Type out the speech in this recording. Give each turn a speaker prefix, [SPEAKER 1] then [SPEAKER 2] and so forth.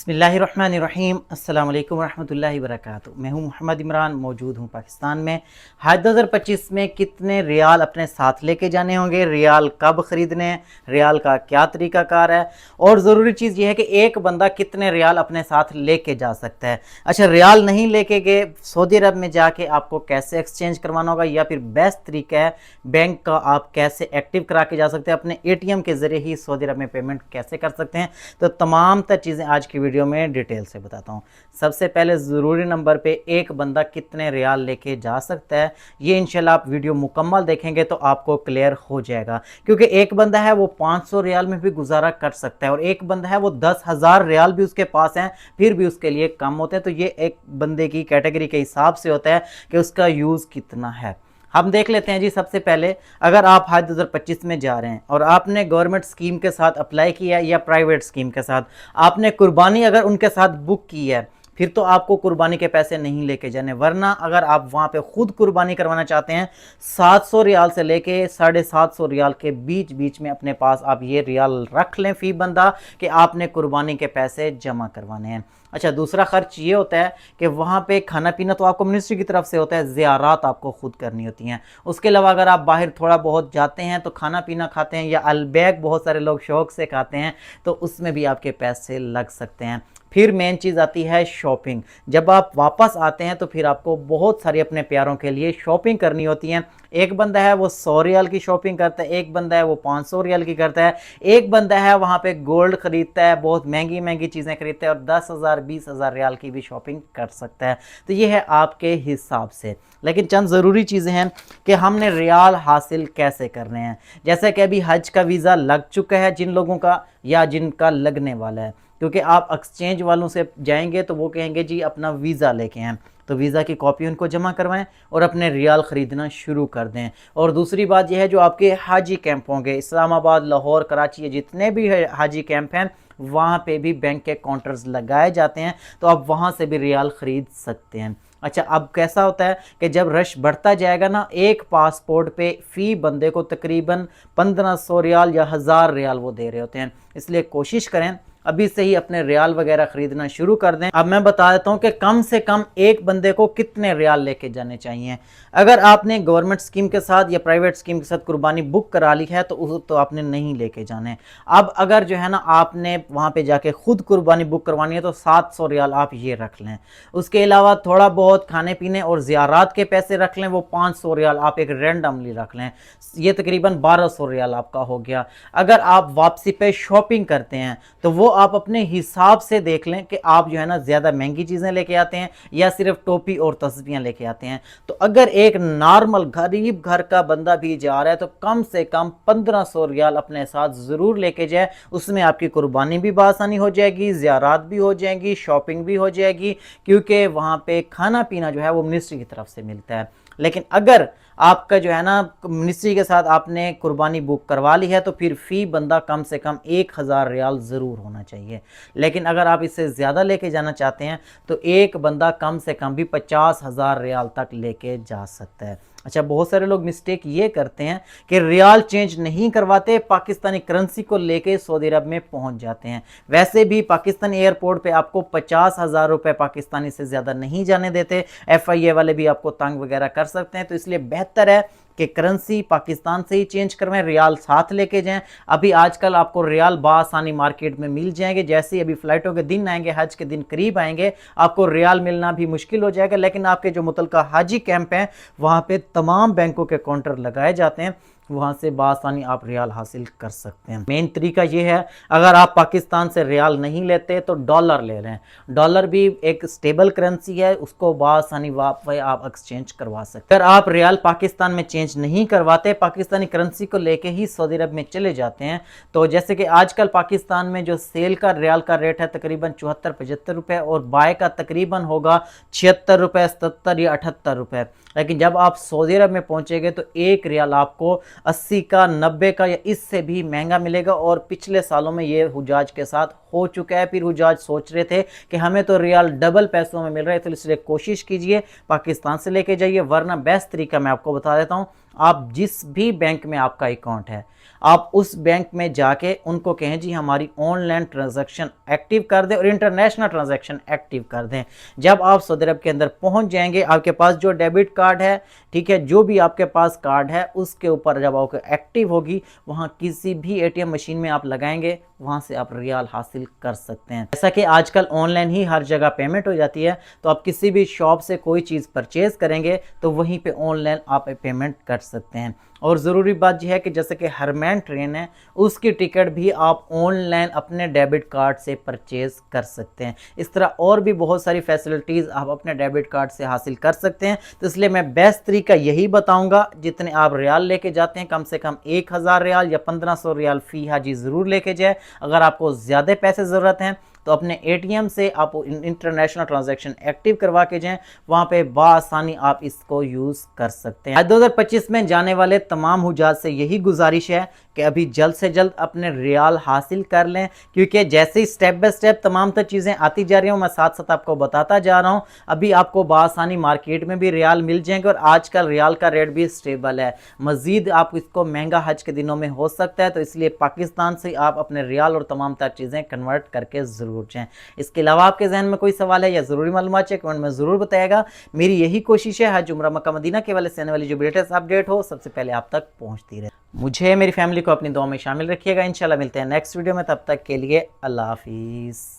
[SPEAKER 1] बिस्मिल्लाहिर्रहमानिर्रहीम अस्सलाम वालेकुम रहमतुल्लाहि वबरकातुहू। मैं हूं मोहम्मद इमरान, मौजूद हूं पाकिस्तान में। हज 2025 में कितने रियाल अपने साथ लेके जाने होंगे, रियाल कब ख़रीदने हैं, रियाल का क्या तरीक़ाकार है और ज़रूरी चीज़ ये है कि एक बंदा कितने रियाल अपने साथ लेके जा सकता है। अच्छा, रियाल नहीं लेके गए, सऊदी अरब में जाके आपको कैसे एक्सचेंज करवाना होगा या फिर बेस्ट तरीका है बैंक का आप कैसे एक्टिव करा के जा सकते हैं, अपने ATM के ज़रिए ही सऊदी अरब में पेमेंट कैसे कर सकते हैं। तो तमाम तर चीज़ें आज की वीडियो में डिटेल से बताता हूँ। सबसे पहले ज़रूरी नंबर पे एक बंदा कितने रियाल लेके जा सकता है, ये इंशाल्लाह आप वीडियो मुकम्मल देखेंगे तो आपको क्लियर हो जाएगा। क्योंकि एक बंदा है वो 500 रियाल में भी गुजारा कर सकता है और एक बंदा है वो 10,000 रियाल भी उसके पास हैं, फिर भी उसके लिए कम होते हैं। तो ये एक बंदे की कैटेगरी के हिसाब से होता है कि उसका यूज़ कितना है। हम देख लेते हैं जी। सबसे पहले अगर आप हज 2025 में जा रहे हैं और आपने गवर्नमेंट स्कीम के साथ अप्लाई किया है या प्राइवेट स्कीम के साथ, आपने कुर्बानी अगर उनके साथ बुक की है, फिर तो आपको कुर्बानी के पैसे नहीं लेके जाने। वरना अगर आप वहाँ पे खुद कुर्बानी करवाना चाहते हैं, 700 रियाल से लेके 750 रियाल के बीच बीच में अपने पास आप ये रियाल रख लें फी बंदा कि आपने कुर्बानी के पैसे जमा करवाने हैं। अच्छा, दूसरा खर्च ये होता है कि वहाँ पे खाना पीना तो आपको मिनिस्ट्री की तरफ से होता है, ज़ियारात आपको खुद करनी होती हैं। उसके अलावा अगर आप बाहर थोड़ा बहुत जाते हैं तो खाना पीना खाते हैं या अलबैग बहुत सारे लोग शौक़ से खाते हैं, तो उसमें भी आपके पैसे लग सकते हैं। फिर मेन चीज़ आती है शॉपिंग। जब आप वापस आते हैं तो फिर आपको बहुत सारी अपने प्यारों के लिए शॉपिंग करनी होती है। एक बंदा है वो 100 रियाल की शॉपिंग करता है, एक बंदा है वो 500 रियाल की करता है, एक बंदा है वहाँ पे गोल्ड खरीदता है, बहुत महंगी महंगी चीज़ें खरीदता है और 10,000 20,000 रियाल की भी शॉपिंग कर सकता है। तो ये है आपके हिसाब से। लेकिन चंद ज़रूरी चीज़ें हैं कि हमने रियाल हासिल कैसे करने हैं। जैसे कि अभी हज का वीज़ा लग चुका है जिन लोगों का या जिनका लगने वाला है, क्योंकि आप एक्सचेंज वालों से जाएंगे तो वो कहेंगे जी अपना वीज़ा लेके हैं, तो वीज़ा की कॉपी उनको जमा करवाएं और अपने रियाल ख़रीदना शुरू कर दें। और दूसरी बात यह है, जो आपके हाजी कैंप होंगे इस्लामाबाद, लाहौर, कराची, जितने भी हाजी कैंप हैं, वहाँ पे भी बैंक के काउंटर्स लगाए जाते हैं, तो आप वहाँ से भी रियाल ख़रीद सकते हैं। अच्छा, अब कैसा होता है कि जब रश बढ़ता जाएगा ना, एक पासपोर्ट पे फ़ी बंदे को तकरीबन 1500 रियाल या 1000 रियाल वो दे रहे होते हैं। इसलिए कोशिश करें अभी से ही अपने रियाल वगैरह खरीदना शुरू कर दें। अब मैं बता देता हूं कि कम से कम एक बंदे को कितने रियाल लेके जाने चाहिए। अगर आपने गवर्नमेंट स्कीम के साथ या प्राइवेट स्कीम के साथ कुर्बानी बुक करा ली है तो आपने नहीं लेके जाने। अब अगर जो है ना आपने वहां पे जाके खुद कुर्बानी बुक करवानी है तो 700 रियाल आप ये रख लें। उसके अलावा थोड़ा बहुत खाने पीने और ज़ियारात के पैसे रख लें, वो 500 रियाल आप एक रैंडमली रख लें। ये तकरीबन 1200 रियाल आपका हो गया। अगर आप वापसी पे शॉपिंग करते हैं तो वो आप अपने हिसाब से देख लें कि आप जो है ना ज़्यादा महंगी चीज़ें लेके आते हैं या सिर्फ टोपी और तस्बीहां लेके आते हैं। तो अगर एक नॉर्मल गरीब घर का बंदा भी जा रहा है तो कम से कम 1500 रियाल अपने साथ ज़रूर लेके जाए। उसमें आपकी कुर्बानी भी बआसानी हो जाएगी, ज़ियारात भी हो जाएगी, शॉपिंग भी हो जाएगी, क्योंकि वहाँ पे खाना पीना जो है वो मिनिस्ट्री की तरफ से मिलता है। लेकिन अगर आपका जो है ना मिनिस्ट्री के साथ आपने कुर्बानी बुक करवा ली है तो फिर फ़ी बंदा कम से कम 1000 रियाल ज़रूर होना चाहिए। लेकिन अगर आप इससे ज़्यादा लेके जाना चाहते हैं तो एक बंदा कम से कम भी 50,000 रियाल तक लेके जा सकता है। अच्छा, बहुत सारे लोग मिस्टेक ये करते हैं कि रियाल चेंज नहीं करवाते, पाकिस्तानी करेंसी को लेके सऊदी अरब में पहुंच जाते हैं। वैसे भी पाकिस्तान एयरपोर्ट पे आपको 50,000 रुपये पाकिस्तानी से ज़्यादा नहीं जाने देते। FIA वाले भी आपको तंग वगैरह कर सकते हैं। तो इसलिए बेहतर है कि करेंसी पाकिस्तान से ही चेंज करवाएं, रियाल साथ लेके जाएं। अभी आजकल आपको रियाल बासानी मार्केट में मिल जाएंगे। जैसे ही अभी फ्लाइटों के दिन आएंगे, हज के दिन करीब आएंगे, आपको रियाल मिलना भी मुश्किल हो जाएगा। लेकिन आपके जो मुतलका हाजी कैंप हैं वहाँ पे तमाम बैंकों के काउंटर लगाए जाते हैं, वहाँ से बासानी आप रियाल हासिल कर सकते हैं। मेन तरीका ये है, अगर आप पाकिस्तान से रियाल नहीं लेते तो डॉलर ले लें। डॉलर भी एक स्टेबल करेंसी है, उसको बासानी आप एक्सचेंज करवा सकते हैं। अगर आप रियाल पाकिस्तान में चेंज नहीं करवाते, पाकिस्तानी करेंसी को लेके ही सऊदी अरब में चले जाते हैं, तो जैसे कि आजकल पाकिस्तान में जो सेल का रियाल का रेट है तकरीबन 74-75 रुपये और बाय का तकरीबन होगा 76 रुपये, 77 या 78 रुपये। लेकिन जब आप सऊदी अरब में पहुंचेंगे तो एक रियाल आपको 80 का, 90 का या इससे भी महंगा मिलेगा। और पिछले सालों में ये हुजाज के साथ हो चुका है। फिर हुजाज सोच रहे थे कि हमें तो रियाल डबल पैसों में मिल रहे थे, तो इसलिए कोशिश कीजिए पाकिस्तान से लेके जाइए। वरना बेस्ट तरीका मैं आपको बता देता हूँ, आप जिस भी बैंक में आपका अकाउंट है, आप उस बैंक में जाके उनको कहें जी हमारी ऑनलाइन ट्रांजैक्शन एक्टिव कर दें और इंटरनेशनल ट्रांजैक्शन एक्टिव कर दें। जब आप सऊदी अरब के अंदर पहुंच जाएंगे, आपके पास जो डेबिट कार्ड है, ठीक है, जो भी आपके पास कार्ड है उसके ऊपर जब आपको एक्टिव होगी, वहां किसी भी एटीएम मशीन में आप लगाएंगे, वहां से आप रियाल हासिल कर सकते हैं। जैसा कि आजकल ऑनलाइन ही हर जगह पेमेंट हो जाती है, तो आप किसी भी शॉप से कोई चीज़ परचेज करेंगे तो वहीं पे ऑनलाइन आप पेमेंट कर सकते हैं। और ज़रूरी बात यह है कि जैसे कि हरमैन ट्रेन है, उसकी टिकट भी आप ऑनलाइन अपने डेबिट कार्ड से परचेज कर सकते हैं। इस तरह और भी बहुत सारी फैसिलिटीज़ आप अपने डेबिट कार्ड से हासिल कर सकते हैं। तो इसलिए मैं बेस्ट तरीका यही बताऊंगा, जितने आप रियाल लेके जाते हैं कम से कम 1000 रियाल या 1500 रियाल फ़ी हाजी ज़रूर लेके जाए। अगर आपको ज़्यादा पैसे ज़रूरत हैं तो अपने एटीएम से आप इंटरनेशनल ट्रांजैक्शन एक्टिव करवा के जाएं, वहां पे बासानी आप इसको यूज़ कर सकते हैं। 2025 में जाने वाले तमाम हुजाज से यही गुजारिश है कि अभी जल्द से जल्द अपने रियाल हासिल कर लें, क्योंकि जैसे ही स्टेप बाय स्टेप तमाम तर चीज़ें आती जा रही हूँ, मैं साथ साथ आपको बताता जा रहा हूँ। अभी आपको बासानी मार्केट में भी रियाल मिल जाएंगे और आजकल रियाल का रेट भी स्टेबल है। मज़ीद आप इसको महंगा हज के दिनों में हो सकता है, तो इसलिए पाकिस्तान से आप अपने रियाल और तमाम तर चीज़ें कन्वर्ट करके ज़रूर जाएँ। इसके अलावा आपके जहन में कोई सवाल है या ज़रूरी मालूमात चाहिए, कमेंट में ज़रूर बताएगा। मेरी यही कोशिश है हज उम्रा मक्का मदीना के वाले से आने वाली जो लेटेस्ट अपडेट हो सबसे पहले आप तक पहुँचती रहे। मुझे मेरी फैमिली को अपनी दुआ में शामिल रखिएगा। इंशाल्लाह मिलते हैं नेक्स्ट वीडियो में, तब तक के लिए अल्लाह हाफिज़।